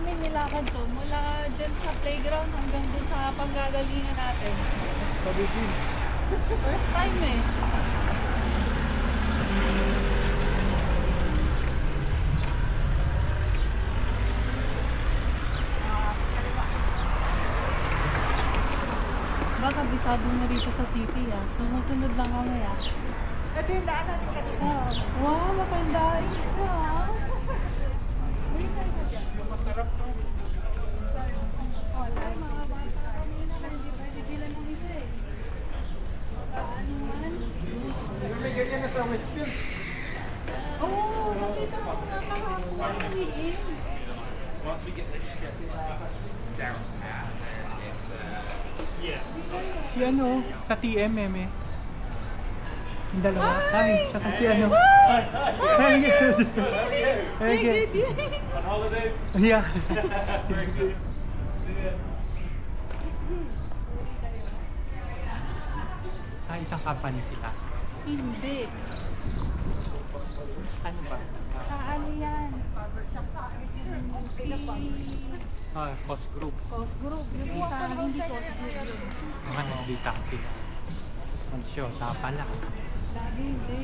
namin nilakad to mula dyan sa playground hanggang dun sa panggagalingan natin. Pabigin. First time eh. Baka bisado mo dito sa city ah. Sumusunod lang kami ah. Ito yung daan natin kanina. Wow, mapandain ka ah. Masarap to. Wala, mga bata kami na hindi pwede bilan ng isa eh. Ano man? May ganyan na sa Westfield. Oo, nakita ko nga kahapon ang liin. Once we get this shit down path there, it's Si ano, sa TMM eh. Yung dalawa. Ay, saka si ano. Ay! Ay, good. Very Good, good. good. on holidays. Yeah. Very good. Isang company sila. Hindi. Ano ba? Sa ano yan? Cost group. Cost group. Yung isa, hindi cost group yun. Mga nandita sila. Magshow, pala. Dati hindi.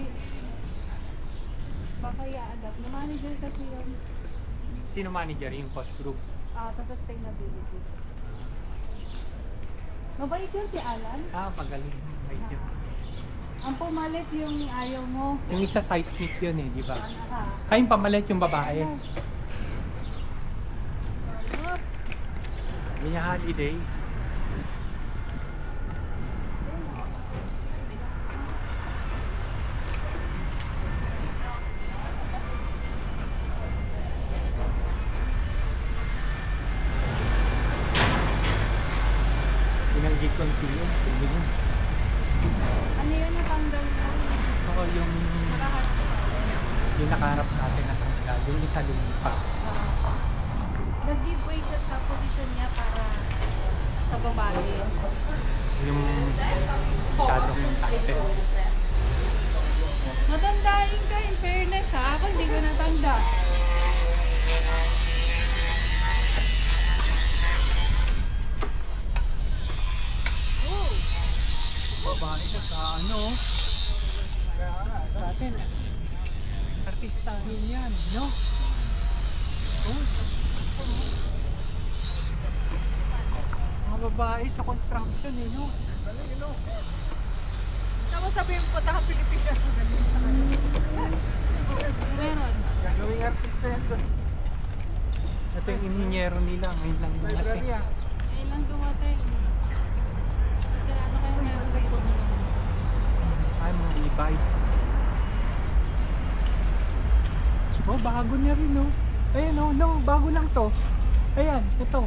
Baka i-adapt. Na-manager kasi yun. Sino manager yung cost group? Sa sustainability. Mabait yun si Alan. Magaling. Right yun. Ang pumalit yung ayaw mo. Yung isa seismic yun eh, di ba? Ano ka? Ay, yung pamalit yung babae. Ano? Hindi niya holiday. Binanggit ko ang tiyo. Ano yun natanggal mo? Oo, yung nakaharap natin na kanila. Yung isa lumipa. Nag-giveaway siya sa position niya para sa babae. Yung masyadong title. Matandain ka in fairness ha. Ako hindi ko natanda. Babae ka sa ano? Sa atin. Artista yun yan, no? Oh. Mga babae sa construction eh, no? Tapos sabihin po, taka Pilipinas. Meron. Gagawing artista yan doon. Ito yung ininyero nila, ngayon lang dumating. Kailan dumating? Kaya ano kayo meron dito? Ay, mga e-bike. Oh, bago niya rin, no? Ayan, no, bago lang to. Ayan, ito.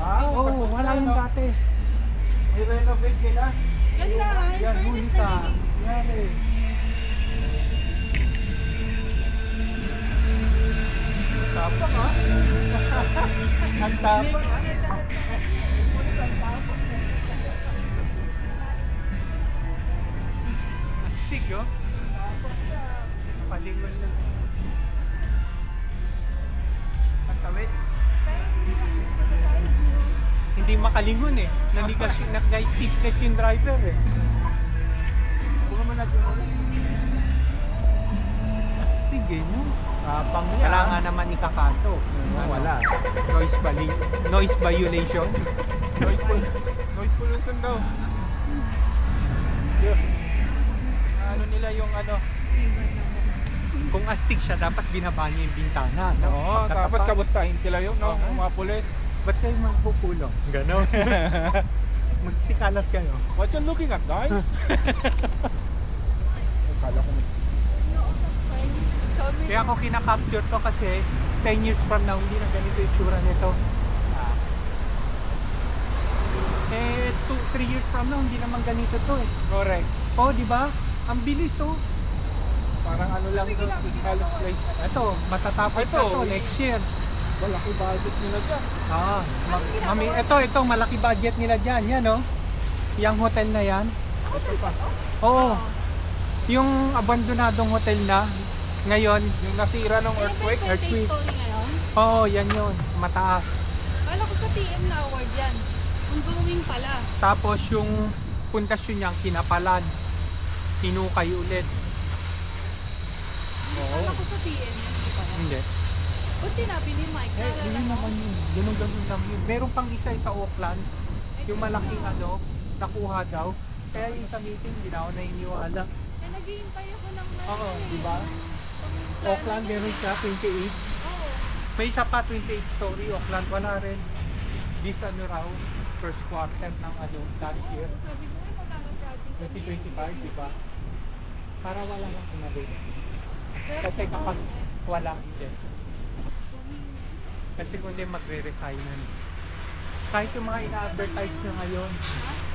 Oo, wala yung dati. I-renovate nila. Ganda ha. In Yan, fairness hulita. nagiging. Yan eh. Tapang ha? Ang tapang. Astig oh. Palingon lang. Patawid. Hindi makalingon eh. Nag-stick neck yung driver eh. Buka mo na astig eh, no? Tapang niya. Wala nga naman ikakaso. Wala. Noise violation. Noise pollution daw. Yun. Ano nila yung ano? Kung astig siya, dapat binaba niya yung bintana. No? Oo, tapos kamustahin sila yung no, mga pulis. Ba't kayo magpupulong? Ganon. Magsikalat kayo. What you looking at, guys? Akala ko Kaya ako kinakapture to kasi 10 years from now, hindi na ganito yung tsura nito. Eh, 3 years from now, hindi naman ganito to eh. correct. Oh, di ba? Ang bilis oh. Parang ano lang to, halos play. Ito, matatapos Ito, na to next year. Malaki budget nila dyan. Ito, malaki budget nila dyan. Yan oh. Yung hotel na yan. Ito pa. Oo. Yung abandonadong hotel na ngayon, Yung nasira ng Ayun ba yung earthquake. vintage story ngayon? Oo, yan yun. Mataas. Kala ko sa TM na award yan. Ongoing pala. Tapos yung pundasyon niyang kinapalan. Hinukay ulit. Kala ko sa TM yan, di ba? Hindi. Ba't sinabi ni Mike? Eh, Naalala yun mo? naman yun. Ganun lang yun. Meron pang isa sa Auckland. Yung malaking ano, nakuha daw. Kaya yung sa meeting, hindi na ako naniniwala. Eh, naghihintay ako ng Oo, di ba? Auckland, meron siya, 28. Oo. May isa pa, 28 story. Auckland, wala rin. This ano raw, first quarter ng ano, last year. Sabi ko, eh, magkano project? 2025, di ba? Para wala lang inabi. Kasi kapag wala, hindi. Kasi kung hindi magre-resign na. Kahit yung mga ina-advertise nyo ngayon,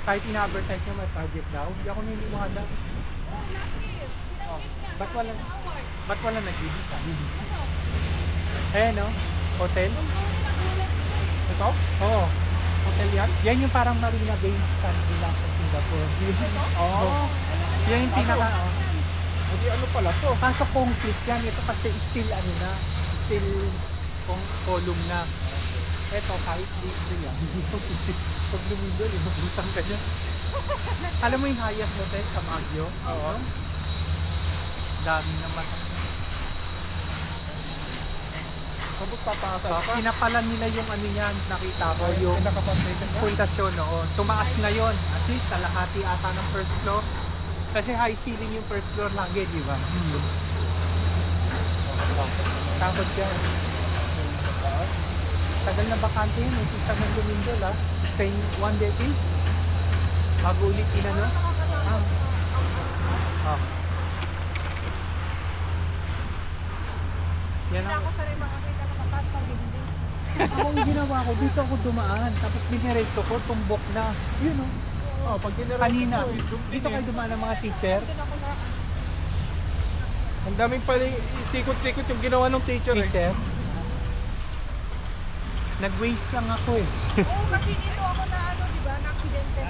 kahit ina-advertise nyo may project daw, hindi ako naniniwala. Oh, last year. Oh, Binanggit niya. ba't Sabi wala, ng award. ba't wala nag-ibig? Ano? Eh no? Hotel? Ongoing nagulat ko eh. Ito? Oo. Hotel yan? Yan yung parang Marina Bay Sandila sa Singapore. Oo. Yan yung pinaka... Oh. Hindi ano pala to. Kaso concrete yan. Ito kasi steel ano na. Steel column na. Ito kahit dito yan. Pag lumindol, mabutang ka dyan. Alam mo yung Hyatt Hotel sa Baguio? Oo. Dami naman. Tapos papasok So, pa. pinapalan nila yung ano yan. Nakita ko yung Nakapantation ka. pundasyon noon. Tumaas ngayon. At least kalahati ata ng first floor. Kasi high ceiling yung first floor lagi, di ba? Takot yan. Tagal na bakante yun. Yung isa ng lumindol ha. 1 decade. Bago ulit inano. Ah. Yan Hindi ang ako sanay makakita ng mataas sa building. ako ang ginawa ko. Dito ako dumaan. Tapos diniretso ko. Tumbok na. Yun o. Oh, pag general Kanina. ito, Dito kayo dumaan ng mga teacher. Doon ako na. Ang daming pala sikot-sikot yung ginawa ng teacher eh. Teacher. Nag-waste lang ako eh. Oo, kasi dito ako na ano, di ba, na-aksidente.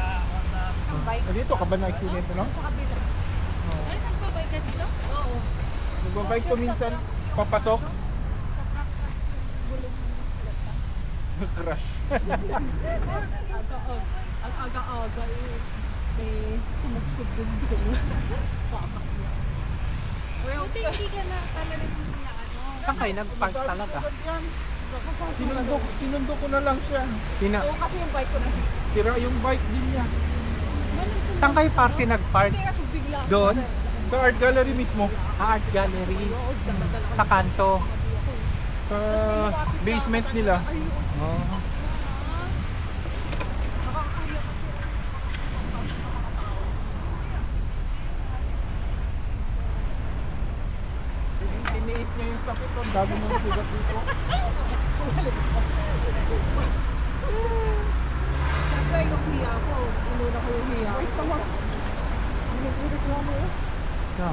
Ang bike. Ah, dito ka ba na-accident no? Sa kabila. Ay, nagpabay ka dito? Oo. Nagbabike ko minsan, papasok, crash. Ang aga-aga eh. May sumuksog din dito. Buti hindi ka na talagang na ano. Saan kayo nag-park talaga? Sinundo ko na lang siya. Oo, kasi yung bike ko na Sira yung bike din niya. Saan kayo party nag-park? Hindi kasi bigla. Doon? Sa art gallery mismo. Art gallery. Sa kanto. Sa basement nila. Oh. Tiniis niya yung sakit. Ang dami ng bigat dito. Siyempre yung hiya ko. Inuna ko yung hiya. Wait, tama. Hindi ko reklamo eh. No.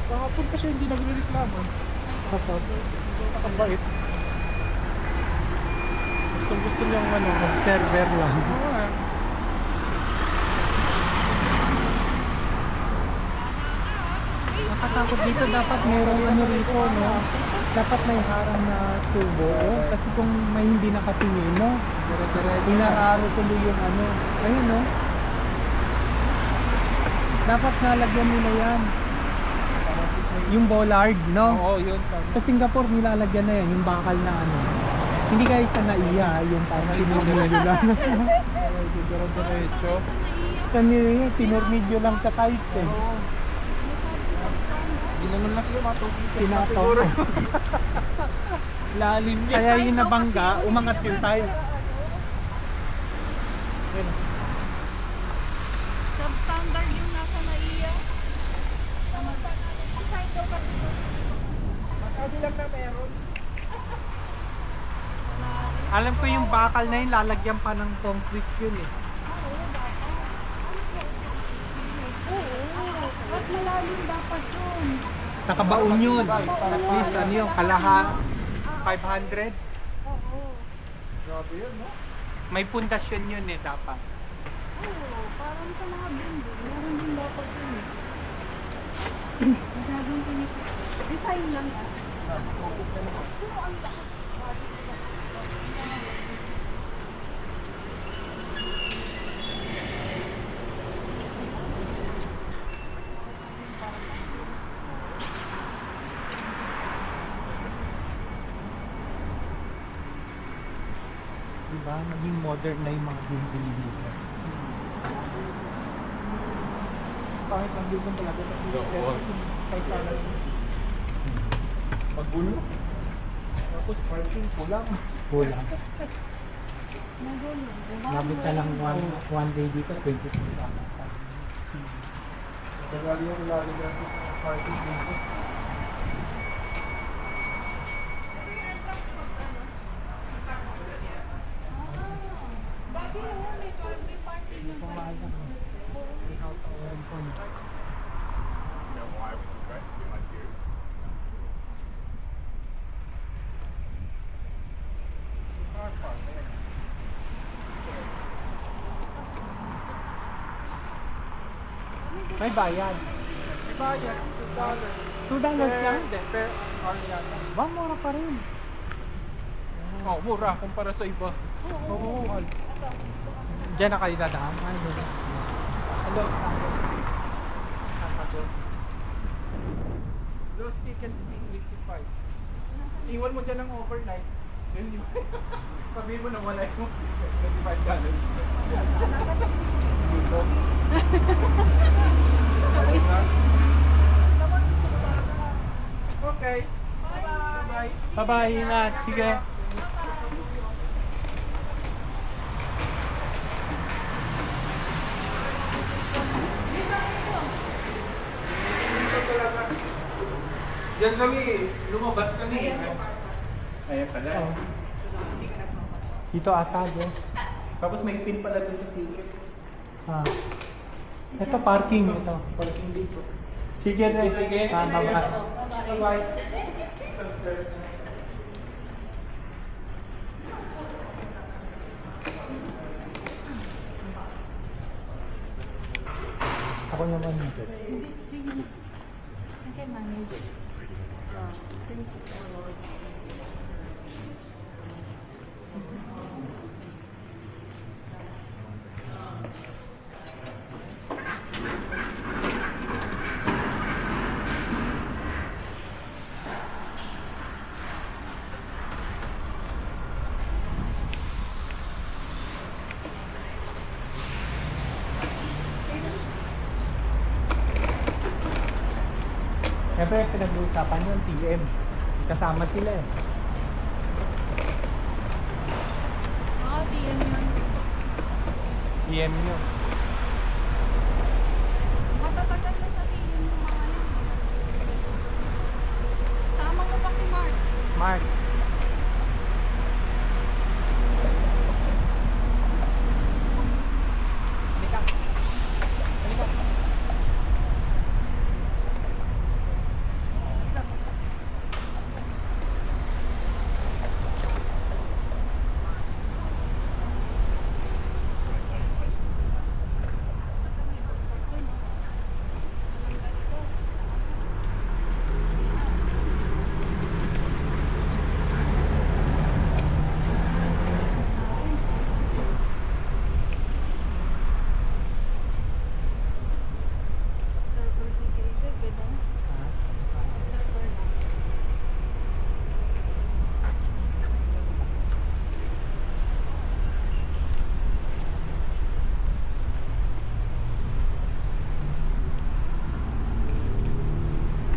Kahapon kasi hindi nagre-reklamo. Nakabait. Gustong gusto niyang ano. Server lang. Oo nga. Nakatakot dito dapat mayroong ano rito, no? Dapat may harang na tubo. Kasi kung may hindi nakatingin, no? Inararo tuloy yung ano. Ayun, no? Dapat nalagyan nila yan. Yung bollard, no? Oo, yun. Sa Singapore, nilalagyan na yan, yung bakal na ano. Hindi kayo sa naiya, yung parang tinurmidyo lang. Diretso. Sa naiya, tinurmidyo lang sa tiles eh. Hindi naman na sila matugin. Tinataw. Lalim niya. Kaya yung nabangga, umangat yung tiles. Substandard yung nasa naiya. Design daw pa dito. Magkano lang na meron. Alam ko yung bakal na yun, lalagyan pa ng concrete yun eh. Oo. At malalim dapat yun. Nakabaon yun. At least ano yung kalaha 500. Grabe yun, no? May pundasyon yun eh dapat. Oo. Parang sa mga building. Meron din dapat yun eh. Masyadong design lang yan. Pero ang naging modern na yung mga building dito. Kahit ang building talaga kasi So, kaysa na Magulo. Tapos parking kulang. kulang. Nagulo. Nabot ka lang one day dito, 22 lang. Tagali yung lalo natin sa parking dito. Dati naman may party na Pumayag mo. Pinakawarin ko niya. You know why we try to do like you? Car park, ayan. May bayad. May bayad, $2. $2 lang? Hindi, per hour yata. Ba, mura pa rin. Oh, mura kumpara sa iba. Oo. Diyan na kayo dadaan. Ay, doon. Hello. Lost ticket fee 85. Iwan mo dyan ng overnight. Then yun. Sabihin mo na wala yung $25. Dito. Okay. Bye-bye. Bye-bye, ingat. Sige. Dito talaga. Diyan kami, lumabas kami. Ayan pala. Oh. Dito ata, din. Tapos may pin pala dun sa ticket. Ah. Ito parking ito. Parking dito. Sige, Ray. Sige. Ah, bye-bye. Bye-bye. Ako naman dito. Okay, manager. Siyempre, pinag-uusapan yun, TM. Kasama sila eh. Oo, PM yun. TM yun. Matatagal na sa PM yung mga yun. Sama mo pa si Mark. Mark. Halika. Halika. Server si David, gano'n. Server lang.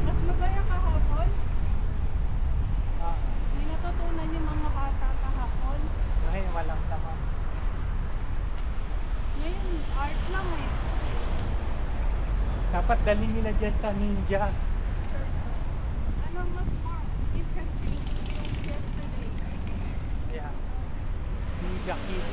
Mas masaya kahapon. Ah, May natutunan yung mga bata kahapon. ngayon walang tama. Ngayon, art lang eh. Dapat dalhin nila dyan sa ninja. Ano mas more interesting since yesterday? Yeah. Ninja kid.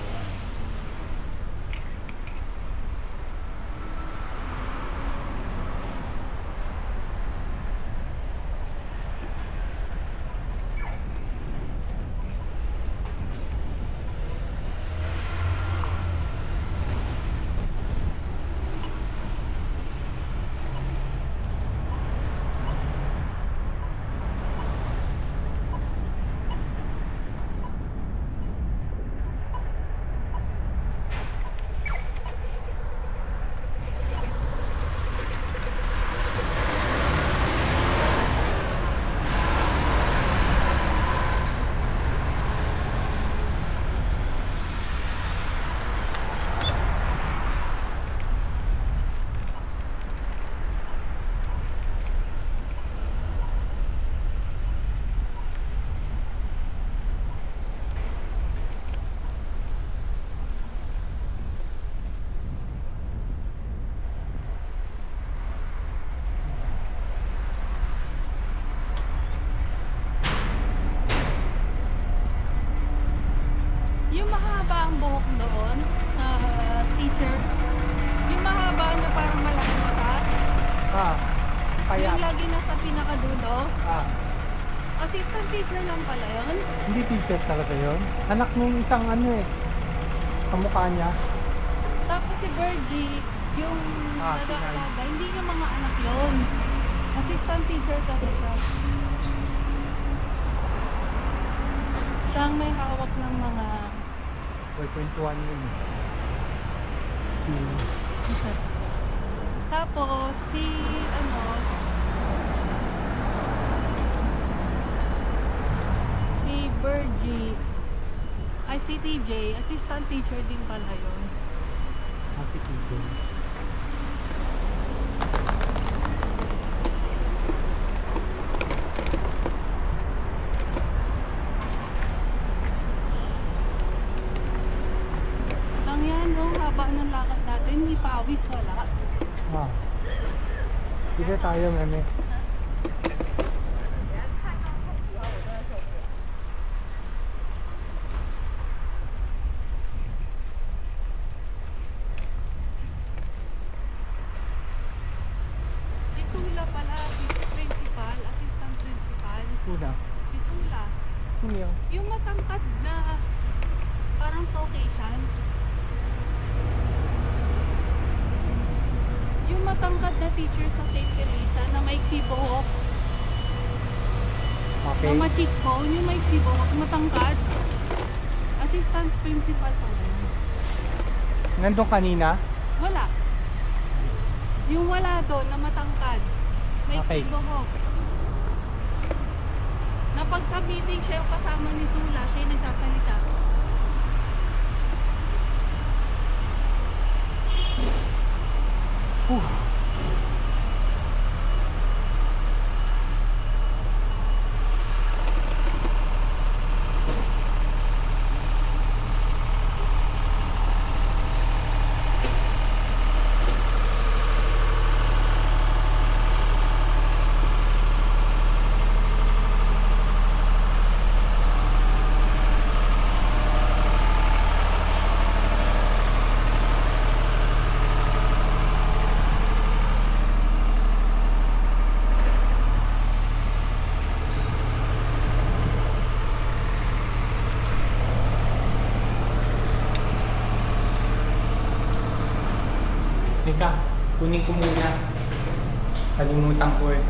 ang buhok doon sa teacher. Yung mahaba na parang malaki mata. Ah, kaya. Yung lagi nasa pinakadulo. Ah, Assistant teacher lang pala yun. hindi teacher talaga yon. Anak nung isang ano eh. Kamukha niya. Tapos si Virgie, yung Ah, nag-aalaga, hindi niya mga anak yun. Assistant teacher kasi siya. Siyang may hawak ng mga 4.1 yun. Hmm. isa. Tapos si ano, si Virgie, ay si TJ, assistant teacher din pala yun. Ah, si teacher. Lang yan, no? Haba ng lakad natin, hindi pawis, wala. Ah. Dito tayo, meme. Si Sula pala, si principal, assistant principal. Una. Si Sula. Ano yun? Yung matangkad na parang Caucasian. Yung matangkad na teacher sa St. Teresa na maiksi buhok, Okay. na ma-cheekbone, yung maiksi buhok, matangkad. Assistant principal pala yun. Nandun kanina? Wala. Yung wala doon na matangkad, maiksi Okay. buhok. Na pag sa meeting siya yung kasama ni Sula, siya yung nagsasalita. Teka, kunin ko muna. Kalimutan ko eh.